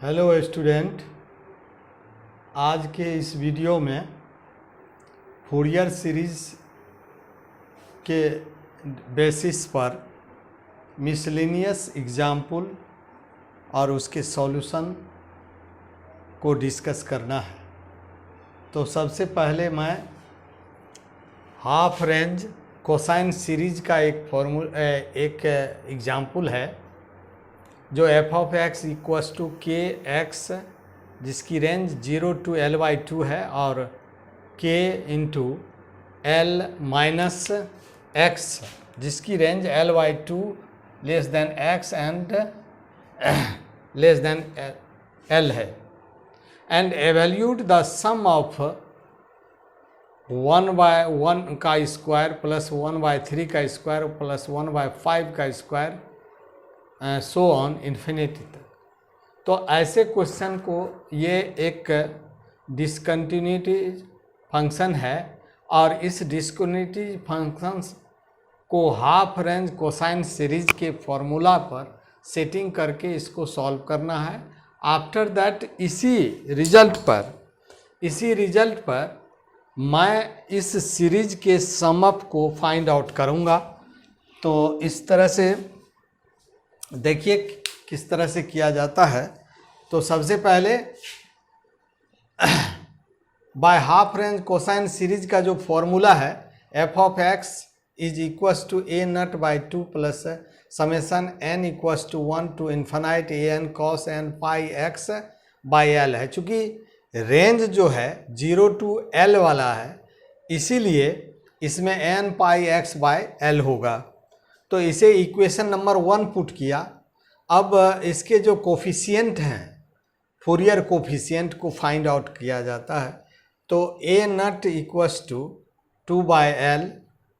Hello student, आज के इस वीडियो में फूरियर सीरीज़ के बेसिस पर मिसलेनियस एग्जाम्पल और उसके सॉल्यूशन को डिस्कस करना है। तो सबसे पहले मैं हाफ रेंज कोसाइन सीरीज का एक एग्जाम्पल है जो F of X equals to K X जिसकी रेंज 0 to l/2 है और k into L minus X जिसकी range l/2 less than X and less than l है, and evaluate the sum of 1/1 का स्क्वायर प्लस 1/3 का square plus 1/5 का square so on infinity तक। तो ऐसे क्वेश्चन को ये एक डिस्कंटिन्यूटी फंक्शन है और इस डिस्कंटिन्यूटी फंक्शंस को हाफ रेंज कोसाइन सीरीज के फॉर्मूला पर सेटिंग करके इसको सॉल्व करना है। आफ्टर दैट इसी रिजल्ट पर मैं इस सीरीज के सम अप को फाइंड आउट करूँगा। तो इस तरह से देखिए किस तरह से किया जाता है। तो सबसे पहले by half range cosine series का जो फॉर्मूला है f of x is equals to a naught by 2 plus summation n equals to 1 to infinite a n cos N pi x by l है। चूँकि रेंज जो है 0 to l वाला है इसीलिए इसमें n pi x by l होगा। तो इसे इक्वेशन नंबर 1 पुट किया। अब इसके जो कोफिशिएंट हैं फूरियर कोफिशिएंट को फाइंड आउट किया जाता है। तो ए नट इक्वस टू 2/l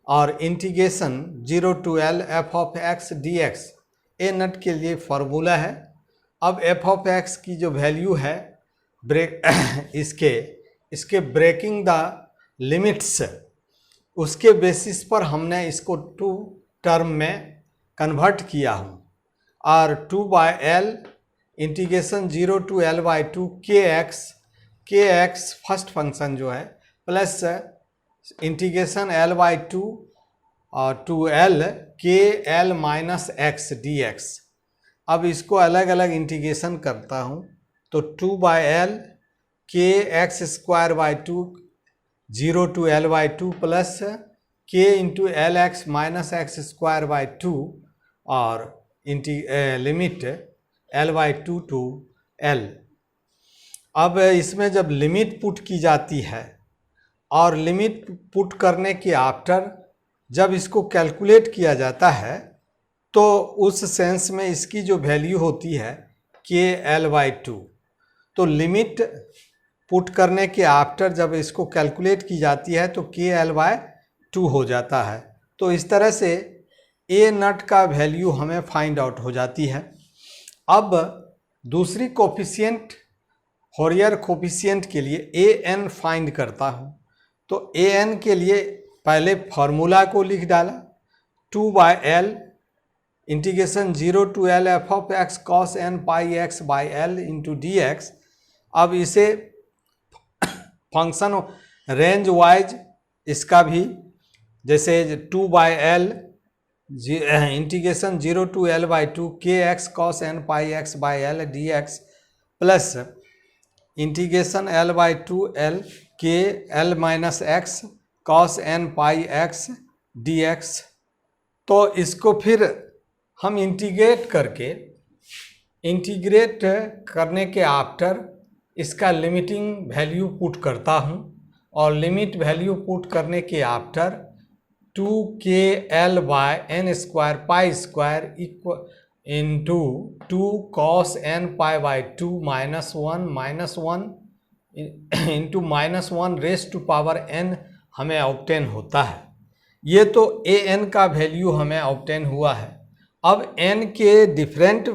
और integration 0 to l F of X D X A naught के लिए फार्मूला है। अब एफ ऑफ एक्स की जो वैल्यू है इसके ब्रेकिंग द लिमिट्स उसके बेसिस पर हमने इसको 2 टर्म में कन्वर्ट किया हूँ और 2/l integration 0 to l/2 K x first function जो है प्लस इंटीग्रेशन l/2 और 2l के l minus x D x. अब इसको अलग अलग इंटीग्रेशन करता हूँ तो 2/l के x square by 2 0 to l/2 plus k into L x minus x square by 2 और लिमिट l/2 to l। अब इसमें जब लिमिट पुट की जाती है और लिमिट पुट करने के आफ्टर जब इसको कैलकुलेट किया जाता है तो उस सेंस में इसकी जो वैल्यू होती है k l/2। तो लिमिट पुट करने के आफ्टर जब इसको कैलकुलेट की जाती है तो k l/2 हो जाता है। तो इस तरह से ए नट का वैल्यू हमें फाइंड आउट हो जाती है। अब दूसरी कोफिशिएंट फूरियर कोफिशिएंट के लिए ए एन फाइंड करता हूँ। तो ए एन के लिए पहले फार्मूला को लिख डाला 2/l integration 0 to l F of x cos N pi x by l into d x. अब इसे फंक्शन रेंज वाइज इसका भी जैसे 2/l integration 0 to l/2 K X cos N pi x by L D X plus integration l/2 l K l minus X cos N pi X D X. तो इसको फिर हम integrate करने के after इसका लिमिटिंग वैल्यू पुट करता हूँ और लिमिट वैल्यू पुट करने के after 2kl/n square pi square into 2 cos n पाई बाई 2 -1 into -1 raise to power n हमें ऑब्टेन होता है। ये तो ए एन का वैल्यू हमें ऑब्टेन हुआ है। अब n के डिफरेंट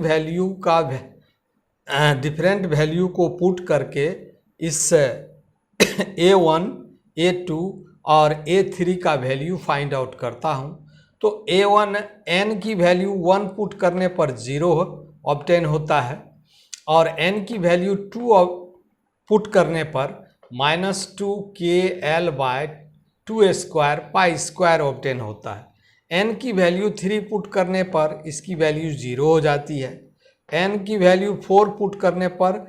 वैल्यू को पुट करके इस a1 a2 और a3 का वैल्यू फाइंड आउट करता हूँ। तो a1 n की वैल्यू 1 पुट करने पर 0 ऑब्टेन होता है और n की वैल्यू 2 पुट करने पर -2kl/2² पाई स्क्वायर ऑब्टेन होता है। n की वैल्यू 3 पुट करने पर इसकी वैल्यू 0 हो जाती है। n की वैल्यू 4 पुट करने पर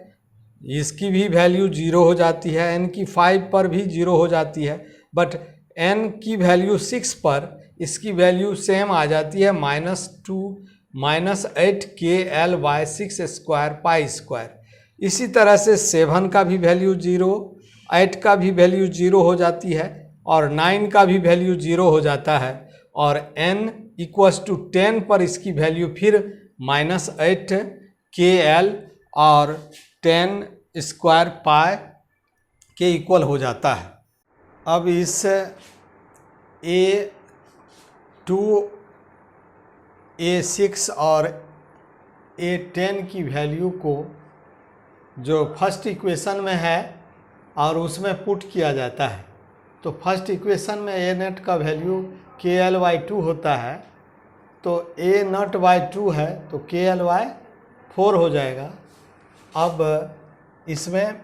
इसकी भी वैल्यू 0 हो जाती है। n की 5 पर भी 0 हो जाती है। बट n की वैल्यू 6 पर इसकी वैल्यू सेम आ जाती है -8kl/6² पाई स्क्वायर। इसी तरह से 7 का भी वैल्यू 0, 8 का भी वैल्यू 0 हो जाती है और 9 का भी वैल्यू 0 हो जाता है। और n = 10 पर इसकी वैल्यू फिर -8kl और 10² पाई के इक्वल हो जाता है। अब इस A2, A6 और A10 की वैल्यू को जो फर्स्ट इक्वेशन में है और उसमें पुट किया जाता है, तो फर्स्ट इक्वेशन में A नट का वैल्यू KL/2 होता है, तो A नट/2 है तो KL/4 हो जाएगा। अब इसमें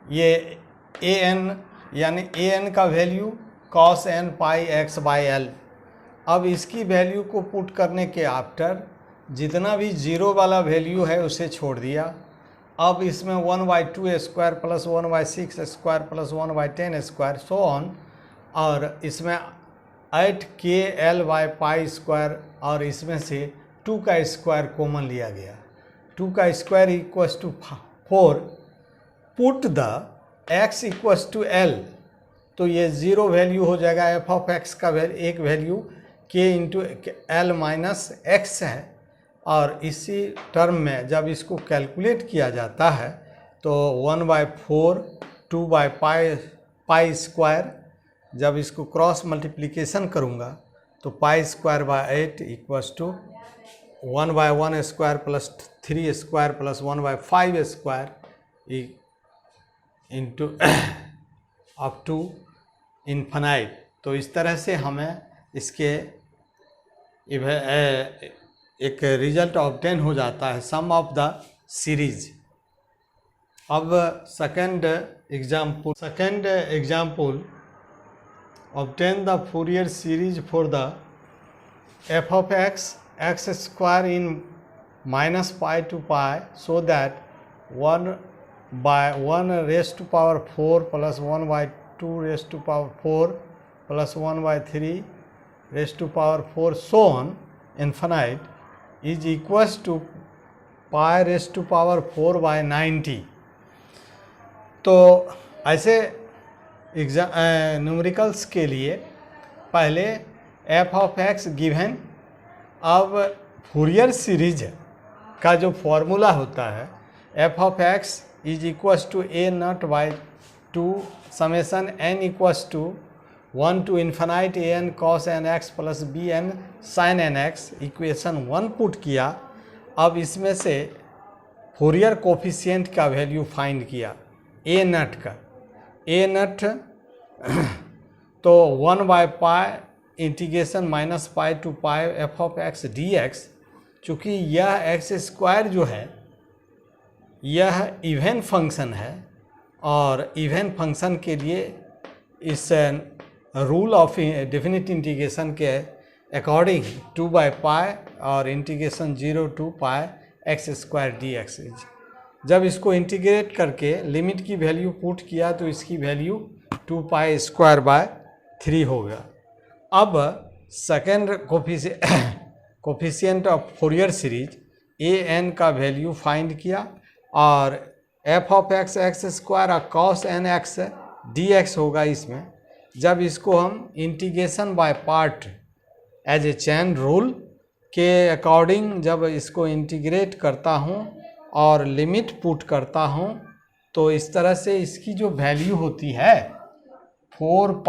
ये AN यानी AN का वैल्यू cos n पाई x/l। अब इसकी वैल्यू को पुट करने के आफ्टर जितना भी 0 वाला वैल्यू है उसे छोड़ दिया। अब इसमें 1/2² प्लस 1/6² प्लस 1/10² सो ऑन, और इसमें 8kl/पाई² और इसमें से 2 का स्क्वायर कॉमन लिया गया। 2 का square = 4। Put the x = l, तो ये 0 वैल्यू हो जाएगा। f(x) का एक वैल्यू k × l-x है, और इसी टर्म में जब इसको कैलकुलेट किया जाता है तो 1/4 2/पाई², जब इसको क्रॉस मल्टीप्लिकेशन करूँगा तो पाई²/8 = 1/1² plus 3² plus 1/5² into up to infinite. तो इस तरह से हमें इसके एक रिजल्ट ऑब्टेन हो जाता है, सम ऑफ द सीरीज। अब second example, obtain the Fourier series for the f(x) x² in -π to π so that 1/1⁴ plus 1/2⁴ plus 1/3⁴ so on infinite is equals to π⁴/90। तो ऐसे न्यूमेरिकल्स के लिए पहले f(x) गिवन। अब फूरियर सीरीज का जो फॉर्मूला होता है f(x) = a0/2 summation n = 1 to infinite an cos nx plus bn sin nx, equation 1 put किया। अब इसमें से फूरियर कोफिशिएंट का वैल्यू फाइंड किया a नट का। a नट तो 1/π इंटीग्रेशन -π to π f(x) dx, चूँकि यह x² जो है यह इवन फंक्शन है, और इवन फंक्शन के लिए इस रूल ऑफ डेफिनिट इंटीग्रेशन के अकॉर्डिंग 2/π और इंटीग्रेशन 0 to π x² dx। जब इसको इंटीग्रेट करके लिमिट की वैल्यू पुट किया तो इसकी वैल्यू 2π²/3 होगा। अब second coefficient of Fourier series an का वैल्यू फाइंड किया, और f(x) x² और cos nx dx होगा इसमें। जब इसको हम integration by part as a chain rule के अकॉर्डिंग जब इसको इंटीग्रेट करता हूँ और लिमिट पुट करता हूँ, तो इस तरह से इसकी जो वैल्यू होती है 4π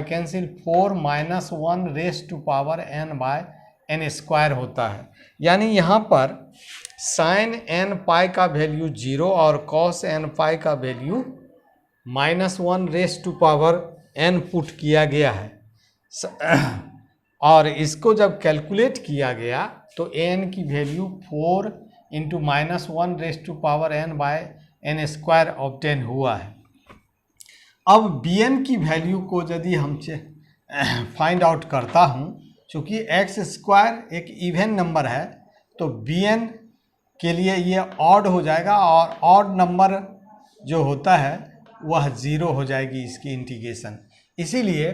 कैंसिल 4 - 1⁴n/n² होता है। यानी यहाँ पर sin nπ का वैल्यू 0 और cos nπ का वैल्यू -1⁴n पुट किया गया है। और इसको जब कैलकुलेट किया गया तो n की वैल्यू 4 इंटू -1⁻n/n² ऑब्टेन हुआ है। अब bn की वैल्यू को यदि हम फाइंड आउट करता हूँ, चूँकि x² एक इवन नंबर है तो bn के लिए ये ऑड हो जाएगा और ऑड नंबर जो होता है वह 0 हो जाएगी इसकी इंटीग्रेशन, इसीलिए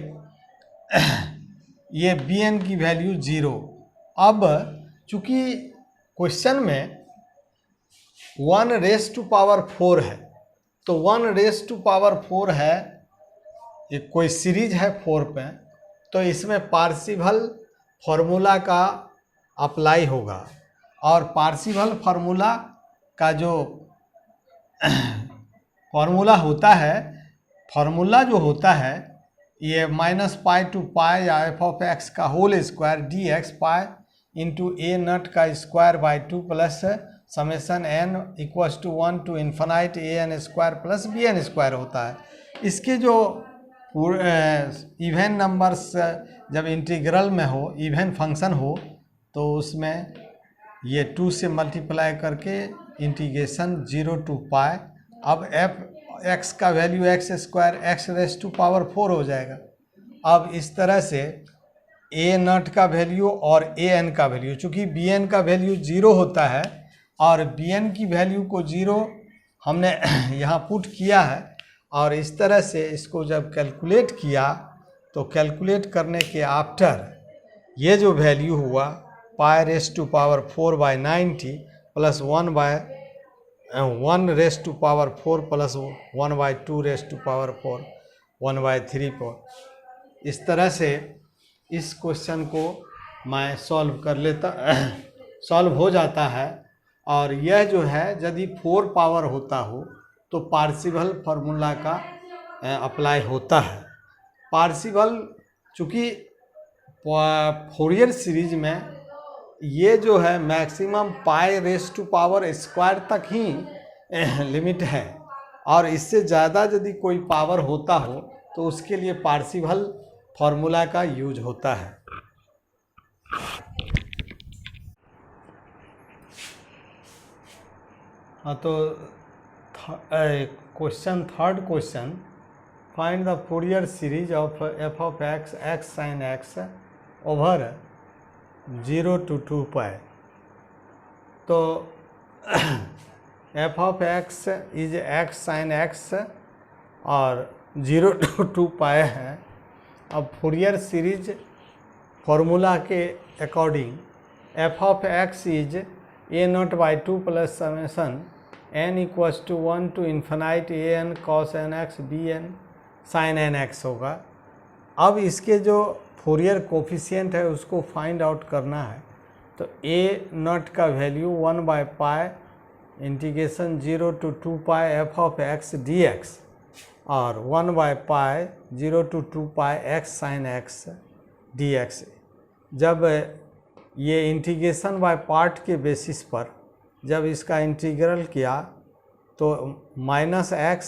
ये bn की वैल्यू 0। अब चूँकि क्वेश्चन में 1⁻⁴ है तो 1⁻⁴ है, ये कोई सीरीज है 4 पे, तो इसमें पार्शिवल फार्मूला का अप्लाई होगा और पार्शिवल फार्मूला का जो फार्मूला जो होता है ये -π to π या f(x) का whole square dx π into a0 का square by 2 plus summation n equals to 1 to ∞ an² plus bn² होता है। इसके जो इवन नंबर्स जब इंटीग्रल में हो, इवन फंक्शन हो, तो उसमें ये 2 से मल्टीप्लाई करके इंटीग्रेशन 0 to π, अब f(x) का वैल्यू x² x⁴ हो जाएगा। अब इस तरह से a0 का वैल्यू और an का वैल्यू, चूँकि bn का वैल्यू 0 होता है और bn की वैल्यू को 0 हमने यहाँ पुट किया है, और इस तरह से इसको जब कैलकुलेट किया तो कैलकुलेट करने के आफ्टर ये जो वैल्यू हुआ π⁴/90 प्लस 1/1⁴ प्लस 1/2⁴ 1/3। इस तरह से इस क्वेश्चन को मैं सॉल्व हो जाता है। और यह जो है यदि 4 पावर होता हो तो पार्शिवल फार्मूला का अप्लाई होता है। पार्शिवल चूँकि फोरियर सीरीज में ये जो है मैक्सिमम π² तक ही लिमिट है, और इससे ज़्यादा यदि कोई पावर होता हो तो उसके लिए पार्शिवल फार्मूला का यूज होता है। हाँ, तो third question, find the Fourier series of f(x) x sin x over 0 to 2π। तो f(x) is x sin x और 0 to 2π है। अब फोरियर सीरीज फार्मूला के according f(x) is a0/2 plus summation n equals to 1 to ∞ an cos nx bn sin nx होगा। अब इसके जो Fourier coefficient है उसको फाइंड आउट करना है, तो a0 का value 1/π integration 0 to 2π f(x) dx और 1/π 0 to 2π x sin x dx। जब ये इंटीग्रेशन बाय पार्ट के बेसिस पर जब इसका इंटीग्रल किया तो -x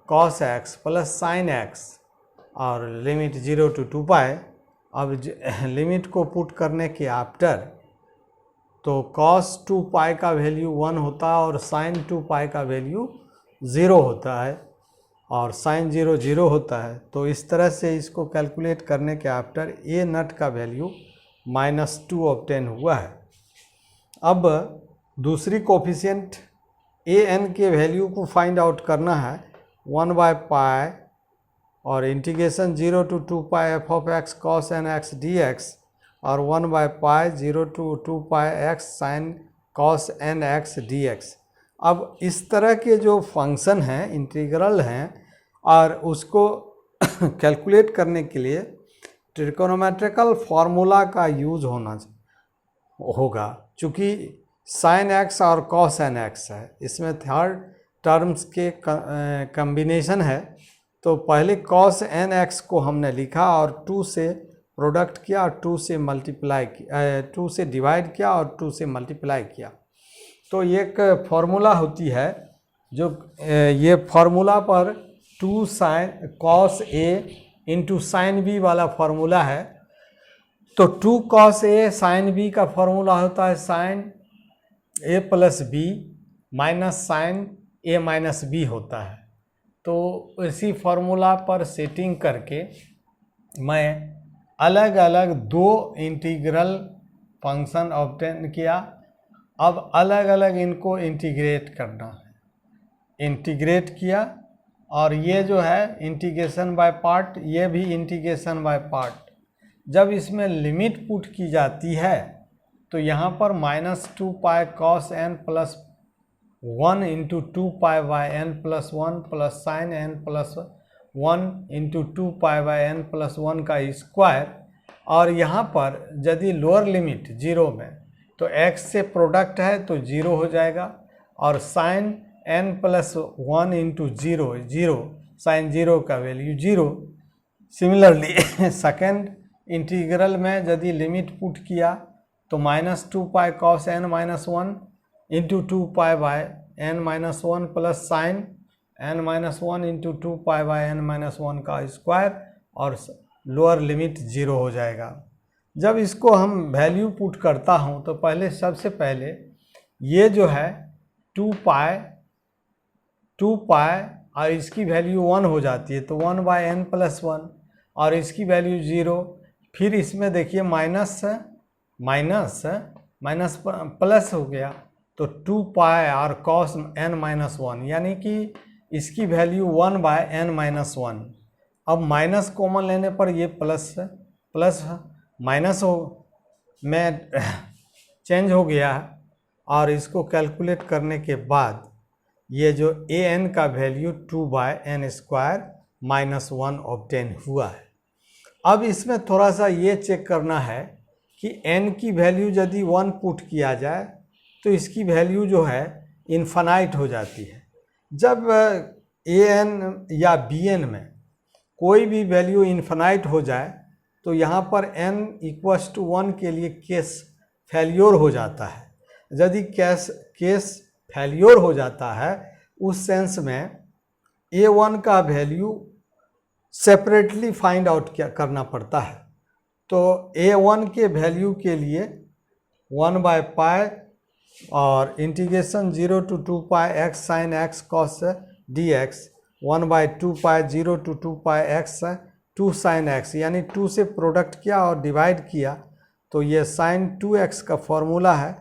cos x plus sin x और लिमिट 0 to 2π। अब लिमिट को पुट करने के आफ्टर तो cos 2π का वैल्यू 1 होता है और sin 2π का वैल्यू 0 होता है और sin 0 0 होता है। तो इस तरह से इसको कैलकुलेट करने के आफ्टर a0 का वैल्यू -2 ऑब्टेन हुआ है। अब दूसरी कोफिशिएंट an के वैल्यू को फाइंड आउट करना है, 1/π और integration 0 to 2π f(x) cos nx dx और 1/π 0 to 2π x sin cos nx dx। अब इस तरह के जो फंक्शन हैं, इंटीग्रल हैं, और उसको कैलकुलेट करने के लिए ट्रिकोनोमेट्रिकल फार्मूला का यूज होगा। चूँकि sin x और cos nx है, इसमें थर्ड टर्म्स के कम्बिनेशन है, तो पहले cos nx को हमने लिखा और 2 से प्रोडक्ट किया और 2 से मल्टीप्लाई किया, 2 से डिवाइड किया और 2 से मल्टीप्लाई किया। तो ये एक फार्मूला होती है जो ये फार्मूला पर 2 sin cos a into sine b वाला फार्मूला है। तो 2 cos a sin b का फार्मूला होता है sin ए प्लस बी माइनस साइन ए माइनस बी होता है। तो इसी फॉर्मूला पर सेटिंग करके मैं अलग अलग दो इंटीग्रल फंक्शन ऑब्टेन किया। अब अलग अलग इनको इंटीग्रेट करना है। इंटीग्रेट किया और ये जो है इंटीग्रेशन बाय पार्ट, ये भी इंटीग्रेशन बाय पार्ट। जब इसमें लिमिट पुट की जाती है तो यहाँ पर -2 pi cos n plus 1 into 2 pi by n plus 1 plus sine n plus 1 into 2 pi by n plus 1 का स्क्वायर। और यहाँ पर यदि लोअर लिमिट 0 में तो x से प्रोडक्ट है तो 0 हो जाएगा, और sine n plus 1 into 0 0, sine 0 का वैल्यू 0। सिमिलरली सेकेंड इंटीग्रल में यदि लिमिट पुट किया तो -2 pi cos n minus 1 into 2 pi bye n minus 1 plus sign n minus 1 into 2 pi bye n minus 1 का स्क्वायर, और लोअर लिमिट 0 हो जाएगा। जब इसको हम वैल्यू पुट करता हूँ तो पहले सबसे पहले ये जो है 2 पाई और इसकी वैल्यू 1 हो जाती है तो 1 बाय n प्लस 1, और इसकी वैल्यू 0। फिर इसमें देखिए माइनस प्लस हो गया तो 2 पाई और कॉस n माइनस 1, यानी कि इसकी वैल्यू 1 बाय n माइनस 1। अब माइनस कॉमन लेने पर ये प्लस माइनस में चेंज हो गया है, और इसको कैलकुलेट करने के बाद ये जो ए एन का value 2 by n square minus 1 obtain हुआ है। अब इसमें थोड़ा सा ये चेक करना है कि n की वैल्यू यदि 1 पुट किया जाए तो इसकी वैल्यू जो है इन्फानाइट हो जाती है। जब ए एन या बी एन में कोई भी वैल्यू इन्फानाइट हो जाए तो यहाँ पर n इक्वल्स टू 1 के लिए केस फेल्योर हो जाता है। यदि केस फेल्योर हो जाता है उस सेंस में a1 का वैल्यू सेपरेटली फाइंड आउट करना पड़ता है। तो a1 के वैल्यू के लिए 1 बाय पाई और integration 0 to 2 pi x sine x cos dx, 1 by 2 pi 0 to 2 pi x 2 sine x, यानी 2 से प्रोडक्ट किया और डिवाइड किया तो ये साइन 2x का फॉर्मूला है।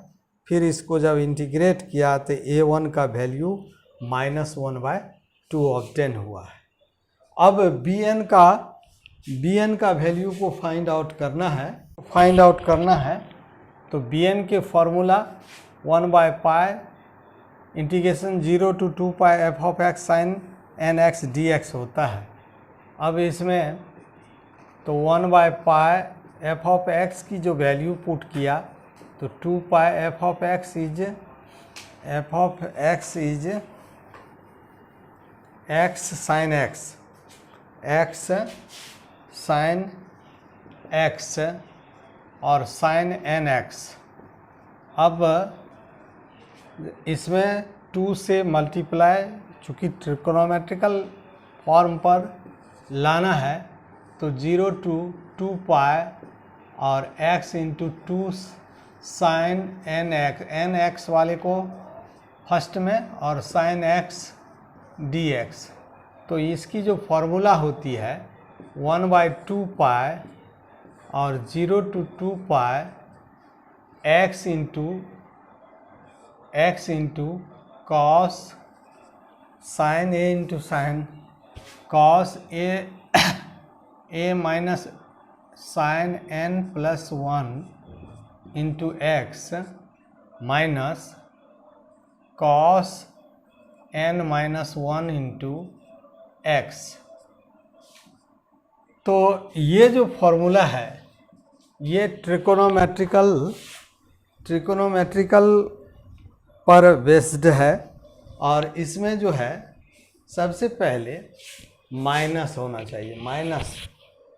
फिर इसको जब इंटीग्रेट किया तो a1 का वैल्यू -1 बाय 2 ऑब्टेन हुआ है। अब bn का वैल्यू को फाइंड आउट करना है तो bn के formula 1 by pi integration 0 to 2 pi F of X sine N X D X होता है। अब इसमें तो 1 by pi F of X की जो वैल्यू पुट किया तो 2 pi F of x is X sine X और साइन एन एक्स। अब इसमें 2 से मल्टीप्लाई, चूँकि ट्रिकोनोमेट्रिकल फॉर्म पर लाना है तो 0 to 2 पाई और x into 2 sine N x वाले को फर्स्ट में और साइन x dx। तो इसकी जो फॉर्मूला होती है 1 बाय 2 पाई और 0 to 2 pi x into cos sine a into sine cos a minus sine n plus 1 into x minus cos n minus 1 into x. तो ये जो फॉर्मूला है ये ट्रिकोनोमेट्रिकल पर बेस्ड है, और इसमें जो है सबसे पहले माइनस होना चाहिए।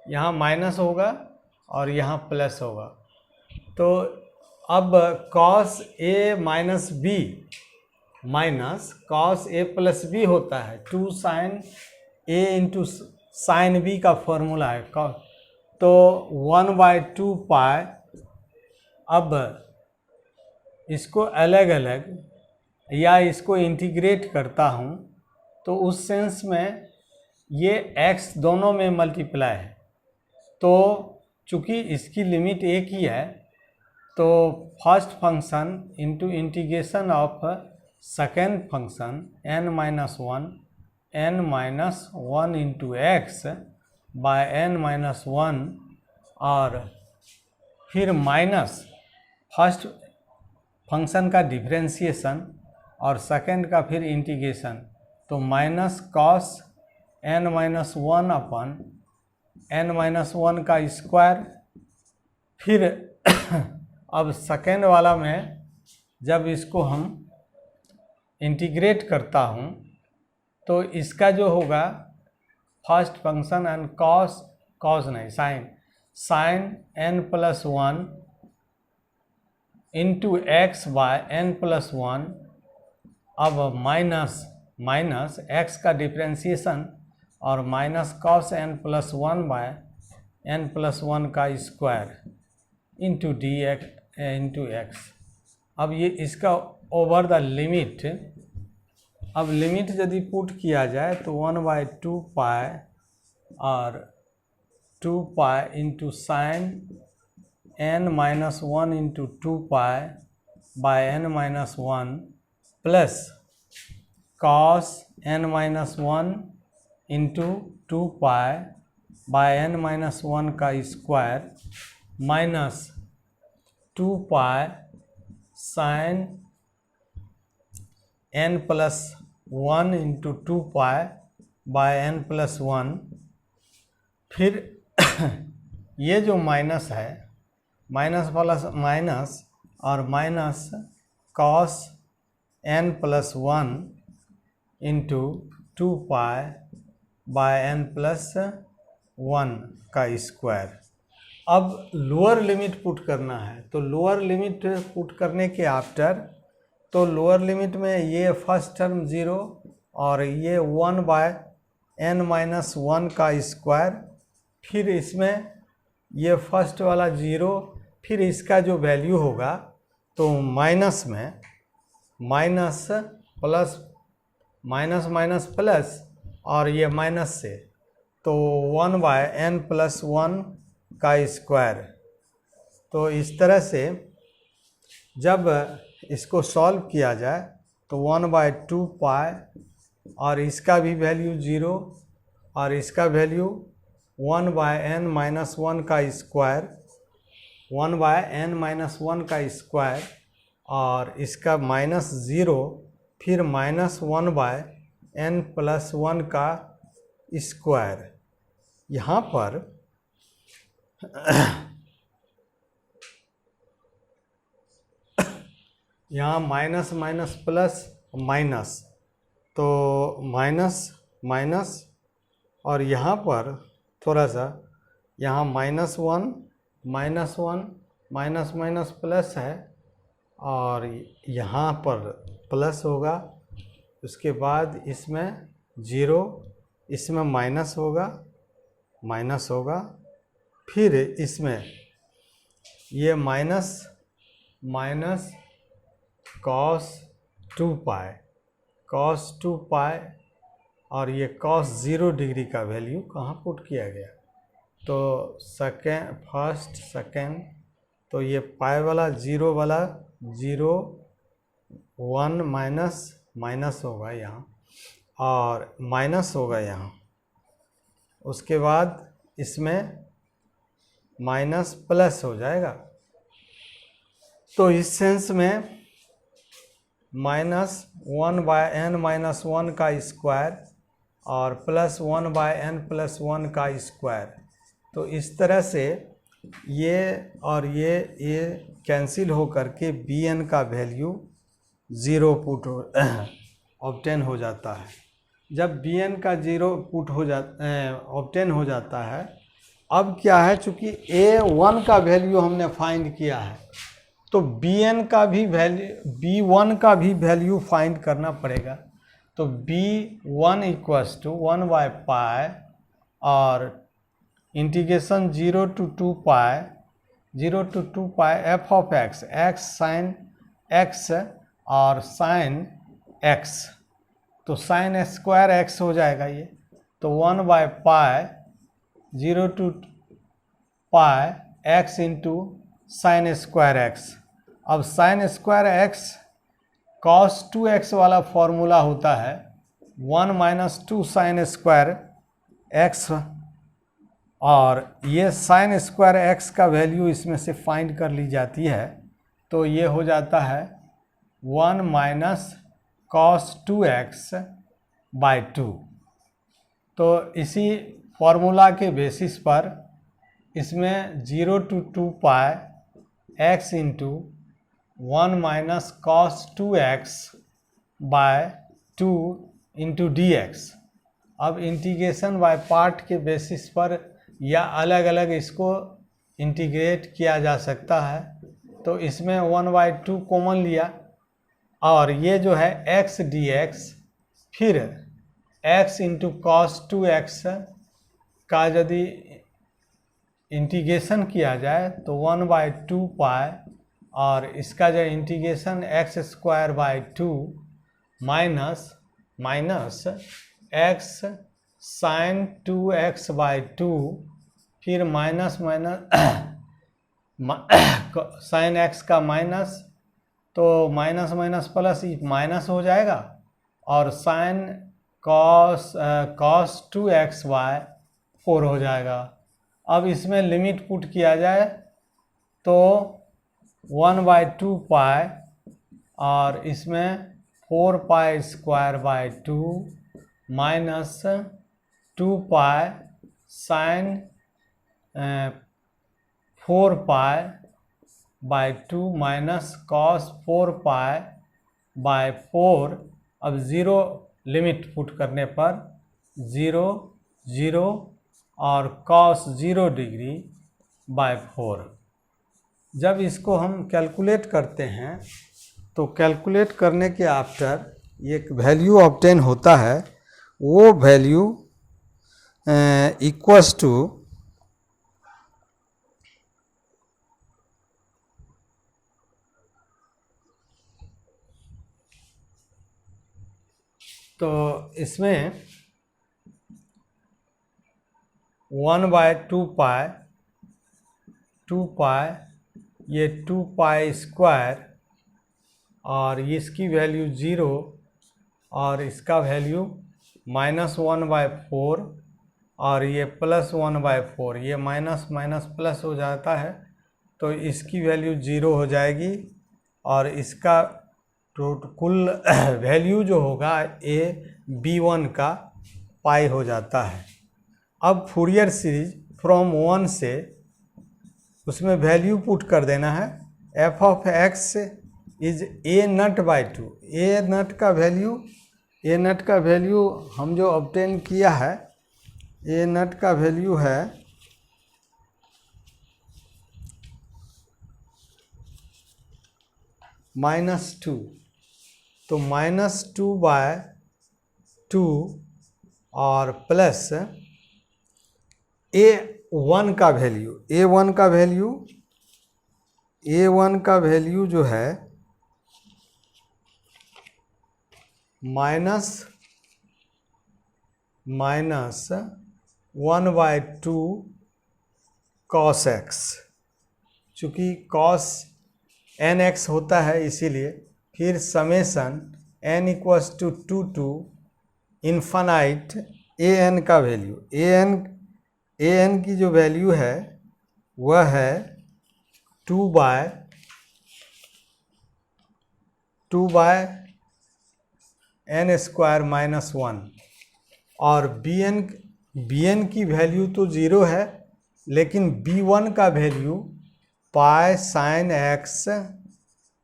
यहाँ माइनस होगा और यहाँ प्लस होगा। तो अब cos a minus B minus cos A plus B होता है 2 sign a into sine B का फॉर्मूला है। तो 1 बाय 2 पाई, अब इसको अलग अलग या इसको इंटीग्रेट करता हूँ तो उस सेंस में ये x दोनों में मल्टीप्लाई है, तो चूँकि इसकी लिमिट एक ही है तो first function into integration of second function n-1 into x by n-1 और फिर माइनस फर्स्ट फंक्शन का डिफरेंशिएशन और सेकेंड का फिर इंटीग्रेशन, तो माइनस कॉस n-1 अपन n-1 का स्क्वायर। फिर अब सेकेंड वाला में जब इसको हम इंटीग्रेट करता हूँ तो इसका जो होगा फर्स्ट फंक्शन एंड कॉस नहीं sine n+1 into x by n+1, अब माइनस एक्स का डिफ्रेंशिएशन और minus cos n+1 by n+1 का स्क्वायर इंटू एक्स। अब ये इसका ओवर द लिमिट, अब लिमिट यदि पुट किया जाए तो 1/2 पाई और 2 pi into sine n-1 into 2 pi by n-1 plus cos n-1 into 2 pi by n-1 का square minus 2 pi sign n+1 into 2 pi bye n+1। फिर ये जो माइनस है, माइनस प्लस माइनस और minus cos n+1 into 2 pi bye n+1 का square. अब lower limit put करना है, तो लोअर लिमिट पुट करने के आफ्टर, तो लोअर लिमिट में ये फर्स्ट टर्म 0 और ये 1/n-1 का स्क्वायर, फिर इसमें ये फर्स्ट वाला 0, फिर इसका जो वैल्यू होगा तो माइनस में माइनस प्लस माइनस प्लस और ये माइनस से, तो 1/n+1 का स्क्वायर। तो इस तरह से जब इसको सॉल्व किया जाए तो 1/2 पाई और इसका भी वैल्यू 0 और इसका वैल्यू 1/n-1 का स्क्वायर, 1/n-1 का स्क्वायर और इसका -0, फिर -1/n+1 का स्क्वायर। यहाँ पर यहाँ माइनस प्लस माइनस, तो माइनस और यहाँ पर थोड़ा सा यहाँ -1 माइनस प्लस है और यहाँ पर प्लस होगा, उसके बाद इसमें 0, इसमें माइनस होगा, फिर इसमें ये माइनस कॉस 2 पाई और ये कॉस 0 डिग्री का वैल्यू कहाँ पुट किया गया, तो फर्स्ट सेकेंड, तो ये पाई वाला 0 वाला 0 1 माइनस होगा यहाँ और माइनस होगा यहाँ, उसके बाद इसमें माइनस प्लस हो जाएगा। तो इस सेंस में -1/n-1 का स्क्वायर और प्लस 1/n+1 का स्क्वायर, तो इस तरह से ये और ये कैंसिल हो करके bn का वैल्यू 0 पुट ऑब्टेन हो जाता है। जब bn का 0 पुट ऑब्टेन हो जाता है, अब क्या है, चूँकि a1 का वैल्यू हमने फाइंड किया है तो bn का भी वैल्यू b1 का भी वैल्यू फाइंड करना पड़ेगा। तो b1 = 1/पाई और integration 0 to 2 pi f of x sin X और साइन एक्स, तो साइन स्क्वायर एक्स हो जाएगा ये, तो 1/पाई 0 to pi X into sine square X. अब sine square X cos 2x वाला फॉर्मूला होता है 1 - 2 साइन स्क्वायर एक्स, और ये साइन स्क्वायर एक्स का वैल्यू इसमें से फाइंड कर ली जाती है, तो ये हो जाता है 1 - cos 2x/2। तो इसी फॉर्मूला के बेसिस पर इसमें 0 to 2 pi X into 1 - cos 2x/2 into d x. अब इंटीग्रेशन बाय पार्ट के बेसिस पर या अलग अलग इसको इंटीग्रेट किया जा सकता है, तो इसमें 1/2 कॉमन लिया, और ये जो है x dx, फिर x इंटू कॉस 2x का यदि इंटीग्रेशन किया जाए तो 1/2 पाई, और इसका जो integration x²/2 minus x sign 2x/2, फिर माइनस साइन x का माइनस, तो माइनस माइनस प्लस माइनस हो जाएगा, और साइन कॉस 2x/4 हो जाएगा। अब इसमें लिमिट पुट किया जाए तो 1/2 पाई, और इसमें 4π²/2 minus 2 pi sine 4π/2 minus cos 4π/4। अब ज़ीरो लिमिट पुट करने पर 0 0 और कॉस 0 डिग्री/4। जब इसको हम कैलकुलेट करते हैं तो कैलकुलेट करने के आफ्टर एक वैल्यू ऑब्टेन होता है, वो वैल्यू इक्वल्स टू तो इसमें 1/2 पाई 2 पाई, ये 2 पाई स्क्वायर, और इसकी वैल्यू 0, और इसका वैल्यू -1/4, और ये +1/4, ये माइनस माइनस प्लस हो जाता है, तो इसकी वैल्यू 0 हो जाएगी, और इसका कुल वैल्यू जो होगा b1 का पाई हो जाता है। अब फूरियर सीरीज फ्रॉम 1 से उसमें वैल्यू पुट कर देना है, f(x) इज a0/2। a0 का वैल्यू हम जो ऑब्टेन किया है, a0 का वैल्यू है -2, तो -2/2 और प्लस a1 का वैल्यू जो है -1/2 cos x, चूँकि cos nx होता है इसीलिए, फिर summation n = 2 to infinite an का वैल्यू, an की जो वैल्यू है वह है 2/n² - 1, और bn की वैल्यू तो 0 है, लेकिन b1 का वैल्यू पाई साइन x,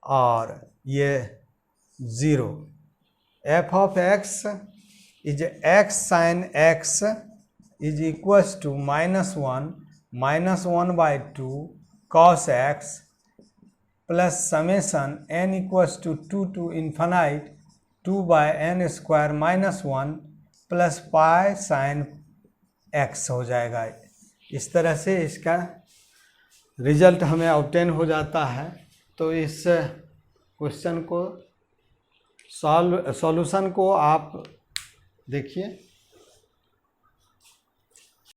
और ये 0। f(x) is x sine x is equals to -1 - 1/2 cos x plus summation n = 2 to infinite 2/n² - 1 plus pi sine x हो जाएगा। इस तरह से इसका रिजल्ट हमें ऑब्टेन हो जाता है। तो इस क्वेश्चन को सॉल्यूशन को आप देखिए।